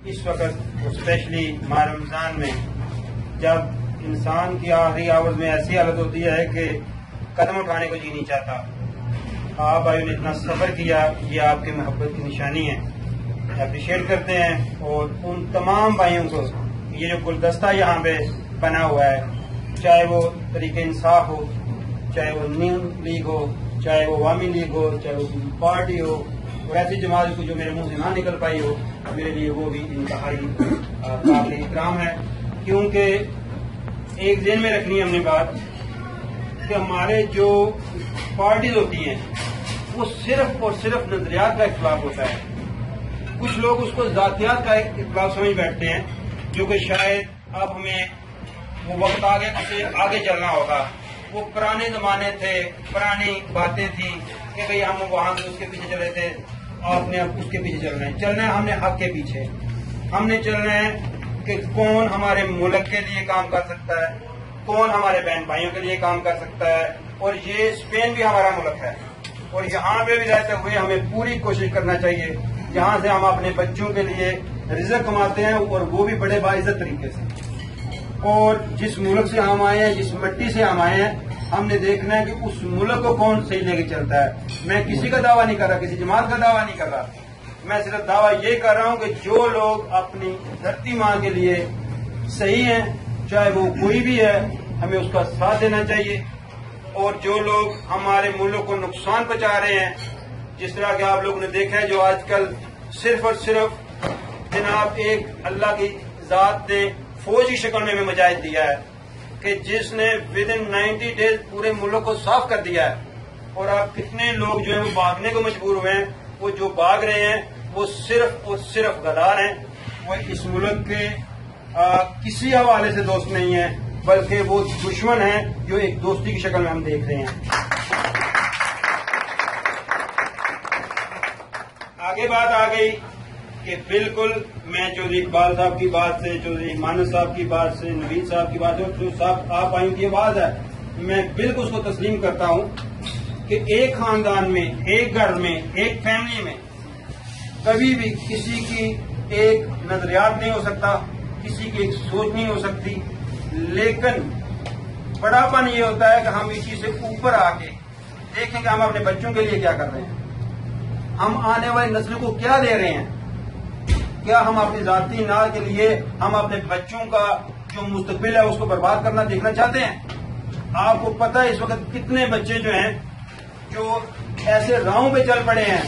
اس وقت اسپیشلی ماہ رمضان میں جب انسان کی آخری آورز میں ایسی حالت ہوتی ہے کہ قدم اٹھانے کو جی نہیں چاہتا، آپ بھائیوں نے اتنا سفر کیا، یہ آپ کی محبت کی نشانی ہے، اپریشیٹ کرتے ہیں۔ اور ان تمام بھائیوں کو یہ جو گلدستہ یہاں پہ بنا ہوا ہے، چاہے وہ طریق انصاف ہو، چاہے وہ نون لیگ ہو، چاہے وہ عوامی لیگ ہو، چاہے وہ پارٹی ہو، اور ایسی جماعت کو جو میرے منہ سے نہ نکل پائی ہو، میرے لیے وہ بھی انتہائی قابل احترام ہے، کیونکہ ایک ذہن میں رکھنی ہے ہم نے بات کہ ہمارے جو پارٹیز ہوتی ہیں وہ صرف اور صرف نظریات کا اختلاف ہوتا ہے۔ کچھ لوگ اس کو ذاتیات کا اختلاف سمجھ بیٹھتے ہیں، جو کہ شاید اب ہمیں وہ وقت آگے چلنا ہوگا۔ وہ پرانے زمانے تھے، پرانی باتیں تھیں کہ بھئی ہم وہاں سے اس کے پیچھے چلے تھے، آپ نے اب اس کے پیچھے چلنا ہے ہم نے حق کے پیچھے، ہم نے چلنا ہے کہ کون ہمارے ملک کے لیے کام کر سکتا ہے، کون ہمارے بہن بھائیوں کے لیے کام کر سکتا ہے۔ اور یہ اسپین بھی ہمارا ملک ہے، اور یہاں پہ بھی رہتے ہوئے ہمیں پوری کوشش کرنا چاہیے، جہاں سے ہم اپنے بچوں کے لیے رزق کماتے ہیں، اور وہ بھی بڑے باعزت طریقے سے۔ اور جس ملک سے ہم آئے ہیں، جس مٹی سے ہم آئے ہیں، ہم نے دیکھنا ہے کہ اس ملک کو کون صحیح لے کے چلتا ہے۔ میں کسی کا دعویٰ نہیں کر رہا، کسی جماعت کا دعویٰ نہیں کر رہا، میں صرف دعویٰ یہ کر رہا ہوں کہ جو لوگ اپنی دھرتی ماں کے لیے صحیح ہیں، چاہے وہ کوئی بھی ہے، ہمیں اس کا ساتھ دینا چاہیے۔ اور جو لوگ ہمارے ملک کو نقصان پہنچا رہے ہیں، جس طرح کہ آپ لوگوں نے دیکھا ہے، جو آج کل صرف اور صرف جناب ایک اللہ کی ذات نے فوج کی شکل میں ہمیں مجاہد دیا ہے کہ جس نے ود ان 90 ڈیز پورے ملک کو صاف کر دیا ہے۔ اور آپ کتنے لوگ جو ہیں وہ بھاگنے کو مجبور ہوئے ہیں، وہ جو بھاگ رہے ہیں وہ صرف اور صرف غدار ہیں، وہ اس ملک کے کسی حوالے سے دوست نہیں ہیں، بلکہ وہ دشمن ہیں جو ایک دوستی کی شکل میں ہم دیکھ رہے ہیں۔ آگے بات آ گئی کہ بالکل میں چودھری اقبال صاحب کی بات سے، چودھری مانس صاحب کی بات سے، نوید صاحب کی بات سے، اور جو صاحب آپ آئیں کی آواز ہے، میں بالکل اس کو تسلیم کرتا ہوں کہ ایک خاندان میں، ایک گھر میں، ایک فیملی میں کبھی بھی کسی کی ایک نظریات نہیں ہو سکتا، کسی کی ایک سوچ نہیں ہو سکتی، لیکن بڑا پن یہ ہوتا ہے کہ ہم اس چیز سے اوپر آ کے دیکھیں کہ ہم اپنے بچوں کے لیے کیا کر رہے ہیں، ہم آنے والی نسل کو کیا دے رہے ہیں۔ کیا ہم اپنی ذاتی نال کے لیے ہم اپنے بچوں کا جو مستقبل ہے اس کو برباد کرنا دیکھنا چاہتے ہیں؟ آپ کو پتہ ہے اس وقت کتنے بچے جو ہیں جو ایسے راہوں پہ چل پڑے ہیں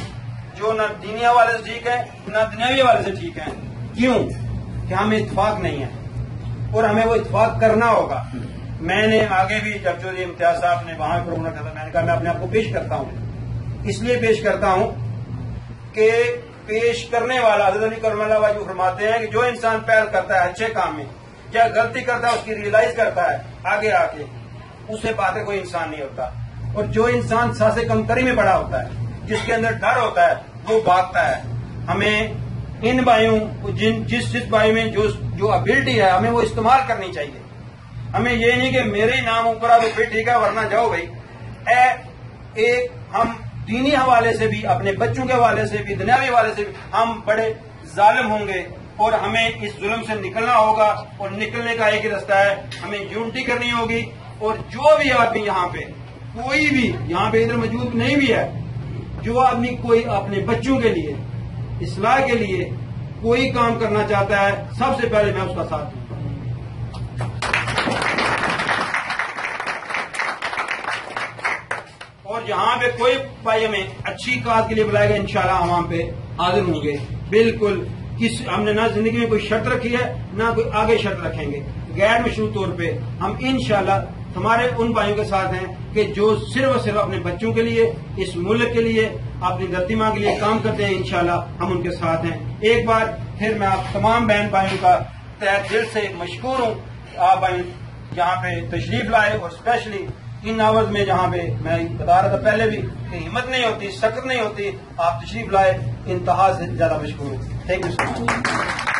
جو نہ دینی حوالے سے ٹھیک ہے نہ دنیاوی حوالے سے ٹھیک ہے۔ کیوں؟ کہ ہمیں اتفاق نہیں ہے، اور ہمیں وہ اتفاق کرنا ہوگا۔ میں نے آگے بھی جب چودھری امتیاز صاحب نے وہاں پروگرام کرا، میں نے کہا میں اپنے آپ کو پیش کرتا ہوں، اس لیے پیش کرتا ہوں کہ پیش کرنے والا حضرت علی کرم اللہ وجہ فرماتے ہیں کہ جو انسان پہل کرتا ہے اچھے کام میں، یا غلطی کرتا ہے اس کی ریئلائز کرتا ہے آگے آ کے، اسے پاتے کوئی انسان نہیں ہوتا۔ اور جو انسان سانسے کمتری میں پڑا ہوتا ہے، جس کے اندر ڈر ہوتا ہے، وہ بھاگتا ہے۔ ہمیں ان بھائیوں جس بھائی میں جو ابلٹی ہے، ہمیں وہ استعمال کرنی چاہیے۔ ہمیں یہ نہیں کہ میرے نام اوپر آ تو پھر ٹھیک ہے ورنہ جاؤ بھائی۔ ایک ہم دینی حوالے سے بھی، اپنے بچوں کے حوالے سے بھی، دنیاوی حوالے سے بھی ہم بڑے ظالم ہوں گے، اور ہمیں اس ظلم سے نکلنا ہوگا، اور نکلنے کا ایک ہی رستہ ہے، ہمیں یونٹی کرنی ہوگی۔ اور جو بھی آدمی یہاں پہ، کوئی بھی یہاں پہ ادھر موجود نہیں بھی ہے، جو آدمی کوئی اپنے بچوں کے لیے، اصلاح کے لیے کوئی کام کرنا چاہتا ہے، سب سے پہلے میں اس کا ساتھ دوں۔ اور جہاں پہ کوئی بھائی ہمیں اچھی کار کے لیے بلائے گا، انشاءاللہ ہم وہاں پہ حاضر ہوں گے۔ بالکل ہم نے نہ زندگی میں کوئی شرط رکھی ہے، نہ کوئی آگے شرط رکھیں گے، غیر مشروط طور پہ ہم انشاءاللہ ہمارے ان بھائیوں کے ساتھ ہیں کہ جو صرف اور صرف اپنے بچوں کے لیے، اس ملک کے لیے، اپنی دھرتی ماں کے لیے کام کرتے ہیں، انشاءاللہ ہم ان کے ساتھ ہیں۔ ایک بار پھر میں آپ تمام بہن بھائیوں کا تہہ دل سے مشکور ہوں، آپ بھائی یہاں پہ تشریف لائے، اور اسپیشلی ان آورز میں جہاں پہ میں بتا رہا تھا پہلے بھی کہ ہمت نہیں ہوتی، سکت نہیں ہوتی، آپ تشریف لائے، انتہا سے زیادہ مشکور ہوں۔ Thank you so much.